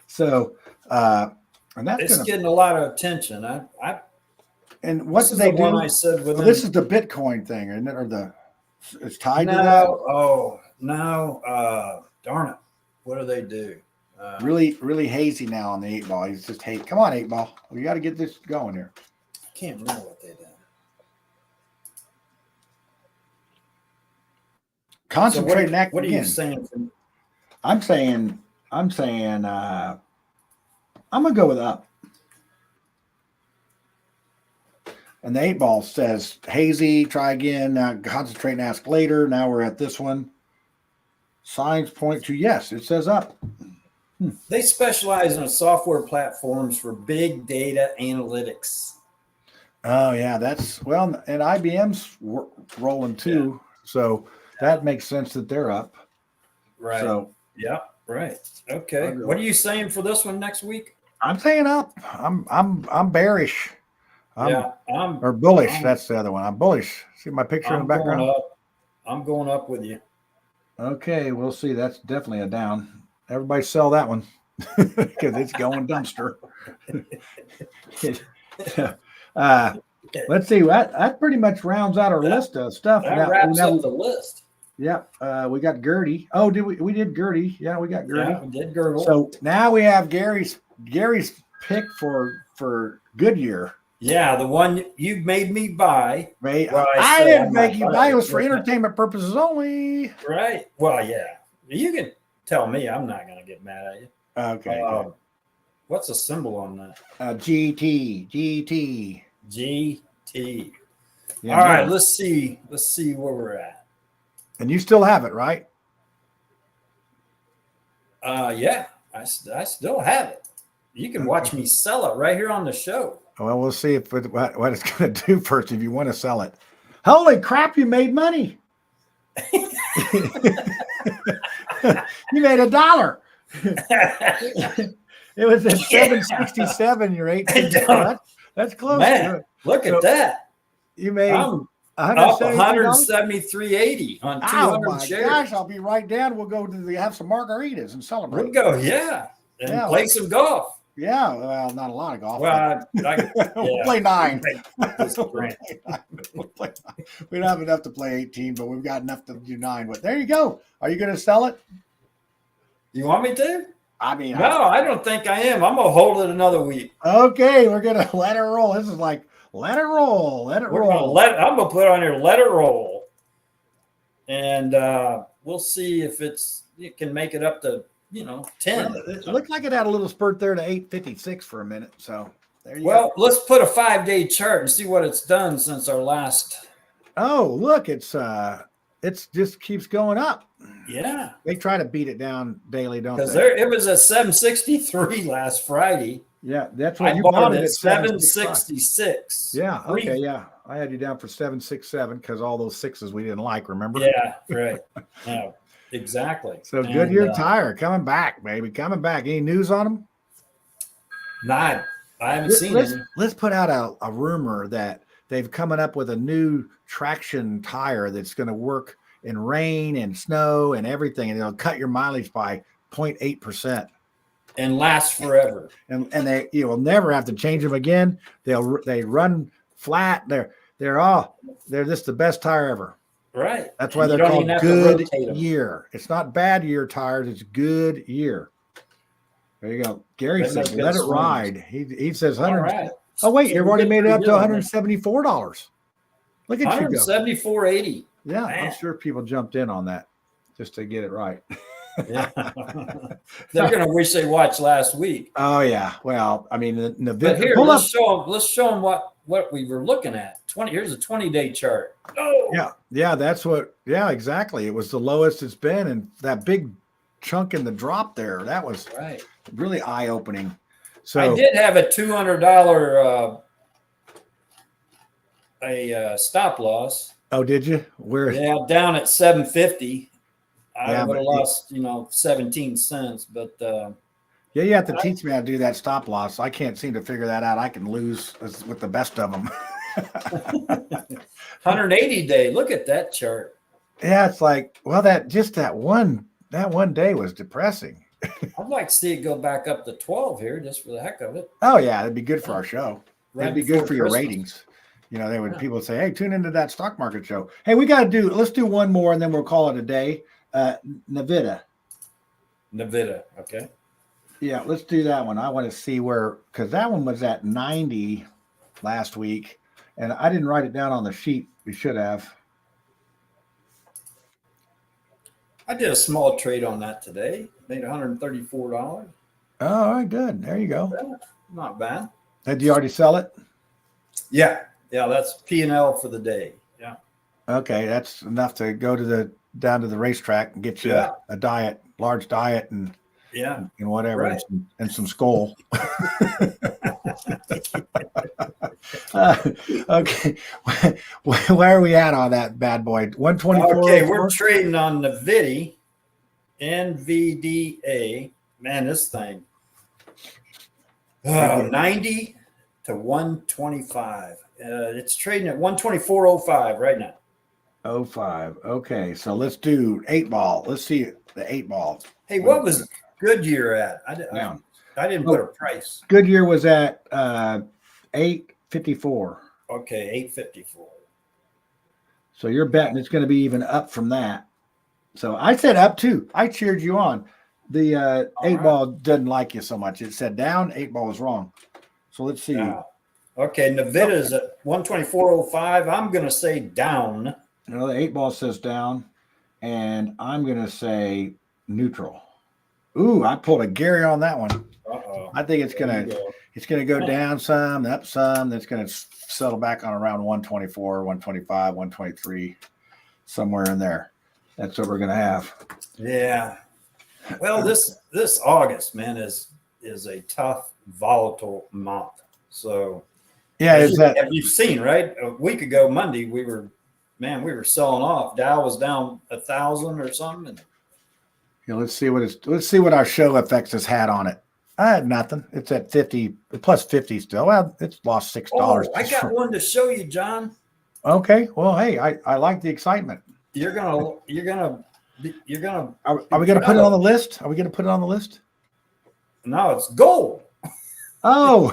So and that's It's gonna getting a lot of attention. and what This do is they the do? one I said Well, within. this is the Bitcoin thing, isn't it? Or it's tied to that? No, oh no, darn it. What do they do? Really, really hazy now on the 8 ball. He's just hate. Come on, 8 ball. We got to get this going here. I can't remember what they did. Concentrate So neck what are again. you saying? I'm saying I'm gonna go with up. And the 8 ball says hazy, try again, now concentrate and ask later. Now we're at this one. Signs point to yes, it says up. They specialize in software platforms for big data analytics. Oh yeah, that's well, and IBM's rolling too, so that makes sense that they're up. Right. So yeah, right. Okay. What are you saying for this one next week? I'm saying up. I'm bearish. Or bullish. That's the other one. I'm bullish. See my picture in the background? I'm going up with you. Okay, we'll see. That's definitely a down. Everybody sell that one because it's going dumpster. Let's see. That pretty much rounds out our list of stuff. That wraps up the list. Yep. We got Gertie. Oh, we did Gertie. Yeah, we got Gertie. Yeah, we did Girdle. So now we have Gary's pick for Goodyear. Yeah, the one you made me buy. Right. Well, I didn't make you buy. It was for entertainment purposes only. Right. Well, yeah. You can tell me. I'm not going to get mad at you. Okay. What's the symbol on that? GT. Yeah, all right. Let's see where we're at. And you still have it, right? Yeah. I still have it. You can watch me sell it right here on the show. Well, we'll see if what it's going to do first if you want to sell it. Holy crap, you made money. You made $1. It was at 767, you're 18. That's close. Man, look at that. You made up 173.80 on 200 shares. Gosh, I'll be right down. We'll go have some margaritas and celebrate. We'll go, and play some golf. Yeah, well, not a lot of golf. Well, we'll play 9. We don't have enough to play 18, but we've got enough to do 9. But there you go. Are you going to sell it? You want me to? I mean, no, I don't think I am. I'm going to hold it another week. Okay, we're going to let it roll. This is like, let it roll. Let it roll. I'm going to put on here, let it roll. And we'll see if it can make it up to 10. Well, it looked like it had a little spurt there to 856 for a minute. So there you go. Well, let's put a 5-day chart and see what it's done since our last. Oh, look, it's just keeps going up. Yeah. They try to beat it down daily, don't they? Because it was at 763 last Friday. Yeah, that's what you bought it at 766. Yeah, okay, yeah. I had you down for 767 because all those sixes we didn't like, remember? Yeah, right. No. Exactly. So Goodyear Tire coming back, baby. Coming back. Any news on them? Not. I haven't seen it. Let's put out a rumor that they've coming up with a new traction tire that's going to work in rain and snow and everything, and it'll cut your mileage by 0.8% and last forever. And you will never have to change them again. They run flat. They're just the best tire ever. Right. That's why they're called Goodyear. It's not bad year tires. It's Goodyear. There you go. Gary says, let it ride. He says 100. Right. Oh, wait, you've already made it up to $174. Look at you go. $174.80. Yeah, man. I'm sure people jumped in on that just to get it right. Yeah. They're going to wish they watched last week. Oh, yeah. Well, I mean, but here, let's show them what we were looking at. Here's a 20-day chart. Oh. Yeah, that's what. Yeah, exactly. It was the lowest it's been, and that big chunk in the drop there. That was right. really eye opening. So I did have a $200 stop loss. Oh, did you? Where? Yeah, down at 750. I Yeah, would but have lost, 17 cents, but yeah, you have to teach me how to do that stop loss. I can't seem to figure that out. I can lose with the best of them. 180 day. Look at that chart. Yeah, it's like, well, that one day was depressing. I'd like to see it go back up to 12 here just for the heck of it. Oh yeah, it'd be good for our show. Right It'd be before good for your Christmas. ratings. They would people would say, "Hey, tune into that stock market show." Hey, let's do one more and then we'll call it a day. Nvidia. Okay. Yeah, let's do that one. I want to see because that one was at 90 last week, and I didn't write it down on the sheet. We should have. I did a small trade on that today. Made $134. Oh, all right, good. There you go. Not bad. Did you already sell it? Yeah, that's P&L for the day. Yeah. Okay, that's enough to go down to the racetrack and get you a large diet, and whatever, right. and some Skol. Okay, where are we at on that bad boy? 124. Okay, we're trading on NVIDIA. Man, this thing 90 to 125. It's trading at 124.05 right now. 05. Okay, so let's do 8-ball. Let's see the 8-ball. Hey, what was Goodyear at? I didn't put a price. Goodyear was at 854. Okay, 854. So you're betting it's going to be even up from that. So I said up too. I cheered you on. The 8-ball doesn't like you so much. It said down. 8-ball was wrong. So let's see. Okay, NVIDIA is at 124.05. I'm going to say down. No, the 8-ball says down, and I'm going to say neutral. Ooh, I pulled a Gary on that one. Uh-oh. I think it's gonna go down some, up some. That's gonna settle back on around 124, 125, 123, somewhere in there. That's what we're gonna have. Yeah. Well, this August, man, is a tough, volatile month. So yeah, you've seen, right? A week ago, Monday, we were selling off. Dow was down 1,000 or something. And let's see what our show effects has had on it. I had nothing. It's at 50 plus 50 still. Well, it's lost $6. Oh, I got one to show you, John. Okay. Well, hey, I like the excitement. You're gonna. Are we gonna put it on the list? Are we gonna put it on the list? No, it's gold. Oh,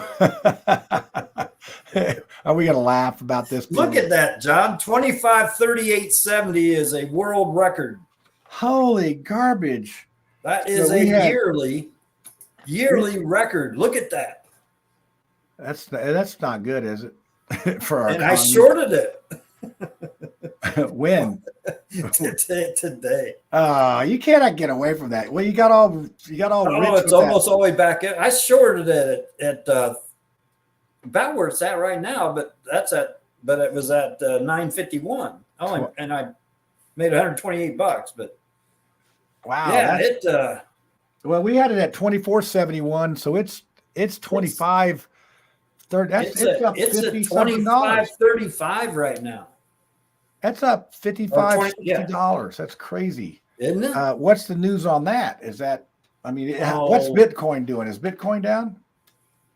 are we gonna laugh about this? Look at that, John. 25.38.70 is a world record. Holy garbage! That is a yearly record. Look at that. That's not good, is it? For our and economy. I shorted it. When? Today. You cannot get away from that. Well, you got all. Oh, it's almost all the way back. I shorted it at about where it's at right now, but it was at 951. And I made $128. But wow, yeah, well, we had it at 24.71, so it's 25. It's at 25.35 right now. That's up $55. That's crazy, isn't it? What's the news on that? Is that? I mean, what's Bitcoin doing? Is Bitcoin down?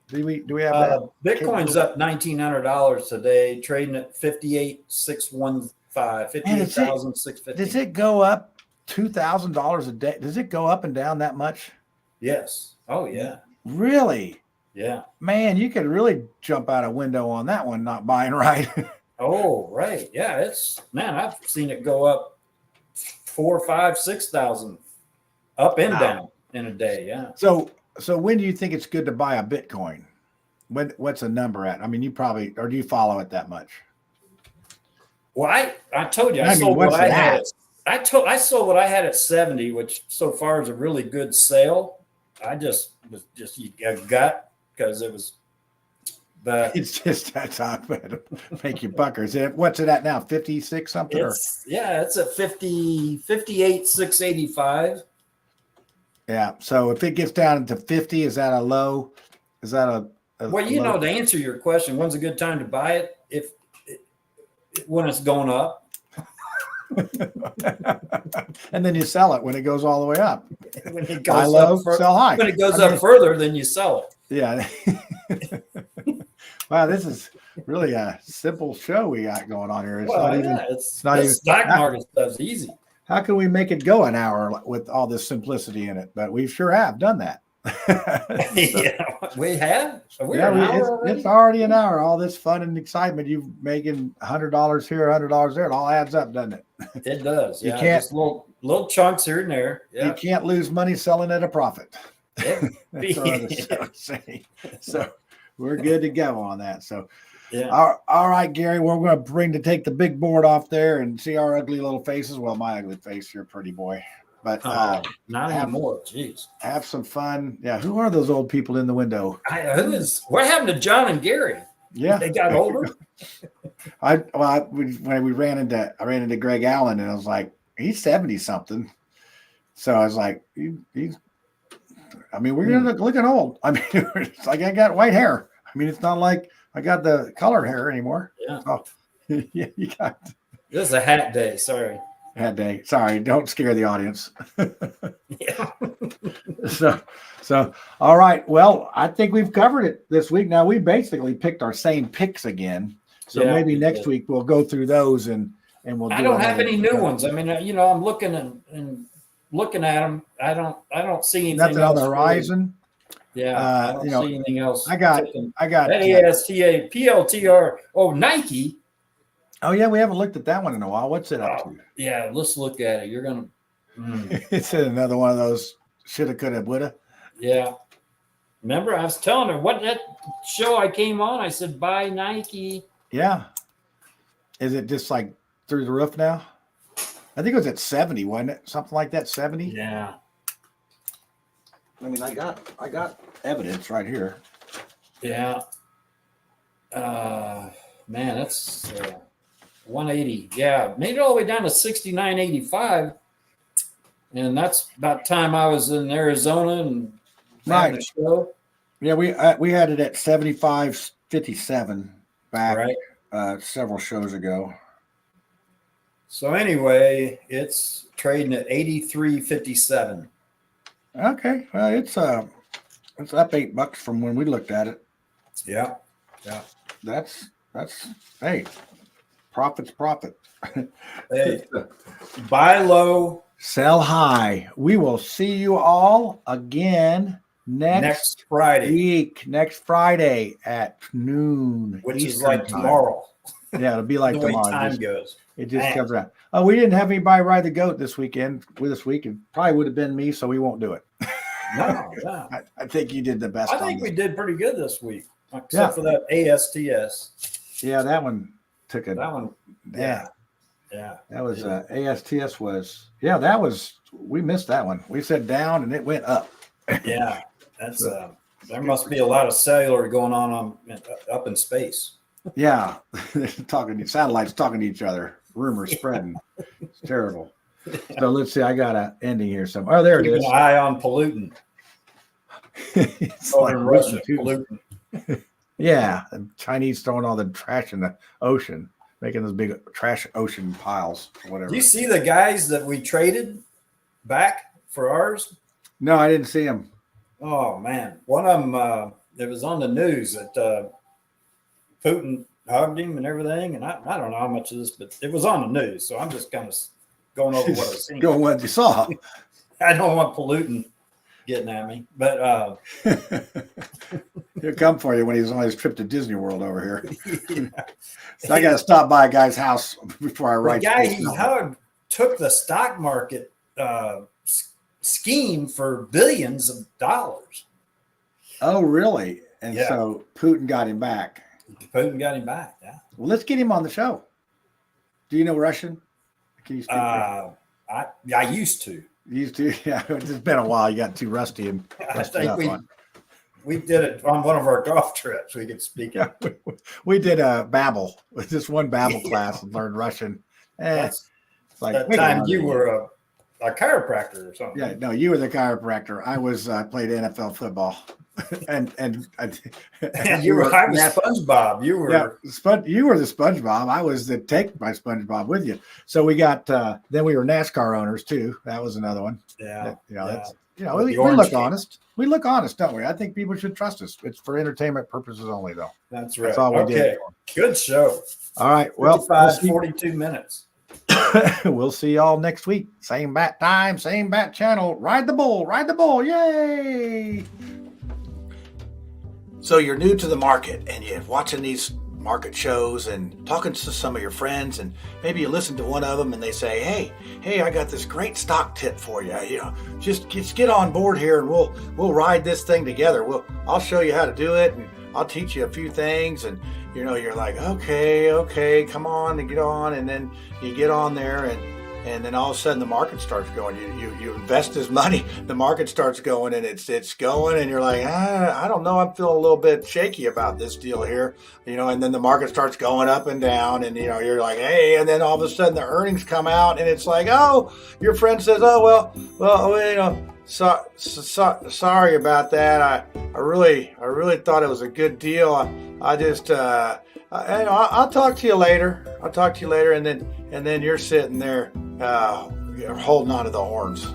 Do we have that? Bitcoin's up $1,900 today, trading at 58,615, 58,650. Does it go up $2,000 a day? Does it go up and down that much? Yes. Oh yeah. Really? Yeah. Man, you could really jump out a window on that one, not buying right. Oh, right. Yeah, I've seen it go up 4,000, 5,000, 6,000 up and down in a day. Yeah. So when do you think it's good to buy a Bitcoin? What's a number at? I mean, or do you follow it that much? Well, I told you I sold what I had. I sold what I had at 70, which so far is a really good sale. I just was a gut because it was. But it's just that time to make you buckers. What's it at now? 56 something? It's at 58,685. Yeah. So if it gets down to 50, is that a low? Is that a Well, low? to answer your question, when's a good time to buy it? If when it's going up. And then you sell it when it goes all the way up. When it Buy goes low, up sell high. when it goes up further, then you sell it. Yeah. Wow, this is really a simple show we got going on here. It's not even stock market stuff's easy. How can we make it go an hour with all this simplicity in it? But we sure have done that. Yeah, we have. It's already an hour. All this fun and excitement, you making $100 here, $100 there, it all adds up, doesn't it? It does. You Yeah, can't just little chunks here and there. Yeah. You can't lose money selling at a profit. Yeah. That's what I was saying. So we're good to go on that. So yeah. All right, Gary, we're going to take the big board off there and see our ugly little faces. Well, my ugly face, you're a pretty boy. But not anymore. Jeez. Have some fun. Yeah. Who are those old people in the window? What happened to John and Gary? Yeah. They got older. I ran into Greg Allen and I was like, he's 70 something. So I was like, we're looking old. I mean, it's like I got white hair. I mean, it's not like I got the colored hair anymore. Yeah. Oh, yeah, you got. This is a hat day. Sorry. Hat day. Sorry, don't scare the audience. Yeah. So, all right. Well, I think we've covered it this week. Now we basically picked our same picks again. So maybe next week we'll go through those and we'll. I don't have any new ones. I mean, I'm looking and looking at them. I don't see anything. Nothing on the horizon. Yeah, I don't see anything else. I got ASTA, PLTR. Oh, Nike. Oh yeah, we haven't looked at that one in a while. What's it up to? Yeah, let's look at it. You're gonna. It's another one of those shoulda, coulda, woulda. Yeah. Remember, I was telling her what that show I came on. I said, "Buy Nike." Yeah. Is it just like through the roof now? I think it was at 70, wasn't it? Something like that, 70. Yeah. I mean, I got evidence right here. Yeah. Man, that's 180. Yeah, made it all the way down to 69.85, and that's about time I was in Arizona and having a show. Yeah, we had it at 75.57 back several shows ago. So anyway, it's trading at 83.57. Okay, well, it's up $8 from when we looked at it. Yeah, yeah. That's hey, profit's profit. Hey, buy low, sell high. We will see you all again next Friday at noon, which Eastern is like time. Tomorrow. Yeah, it'll be like the tomorrow. Way time goes. It just comes around. Oh, we didn't have anybody ride the goat this weekend. This week, it probably would have been me, so we won't do it. No. I think you did the best. I think we did pretty good this week, except for that ASTS. Yeah, that one took that one. Yeah. That was ASTS was. Yeah, that was. We missed that one. We said down and it went up. Yeah, that's there must be a lot of cellular going on up in space. Yeah, satellites talking to each other. Rumors spreading. It's terrible. So let's see. I got an ending here somewhere. Oh, there it is. An eye on pollutant. It's over in Russia, pollutant. Yeah, the Chinese throwing all the trash in the ocean, making those big trash ocean piles or whatever. Do you see the guys that we traded back for ours? No, I didn't see them. Oh man, one of them. It was on the news that Putin hugged him and everything, and I don't know how much of this, but it was on the news, so I'm just kind of going over what I've seen. Going what you saw. I don't want pollutant getting at me, but he'll come for you when he's on his trip to Disney World over here. Yeah. So I got to stop by a guy's house before I write. The guy he hugged took the stock market scheme for billions of dollars. Oh, really? And so Putin got him back. Putin got him back. Yeah. Well, let's get him on the show. Do you know Russian? Can you speak? I used to. You used to? Yeah. It's been a while. You got too rusty and I think we did it on one of our golf trips. We could speak it. Yeah, we did a Babel with just one Babel class and learned Russian. It's like that time you were a chiropractor or something. Yeah, no, you were the chiropractor. I was played NFL football, and You were I was SpongeBob. You were you were the SpongeBob. I was the take my SpongeBob with you. So we got then we were NASCAR owners too. That was another one. Yeah, that's we look honest. We look honest, don't we? I think people should trust us. It's for entertainment purposes only, though. That's right. That's all we did. Good show. All right. Well, 42 minutes. We'll see y'all next week. Same bat time, same bat channel. Ride the bull, ride the bull. Yay! So you're new to the market and you're watching these market shows and talking to some of your friends, and maybe you listen to one of them and they say, hey, I got this great stock tip for you. Just get on board here and we'll ride this thing together. I'll show you how to do it and I'll teach you a few things. And you're like, okay, come on and get on. And then you get on there and then all of a sudden the market starts going. You invest this money, the market starts going and it's going, and you're like, I don't know, I'm feeling a little bit shaky about this deal here, and then the market starts going up and down, and you're like, hey, and then all of a sudden the earnings come out and it's like, oh, your friend says, oh well, sorry about that. I really thought it was a good deal. I just I'll talk to you later. And then you're sitting there holding on to the horns.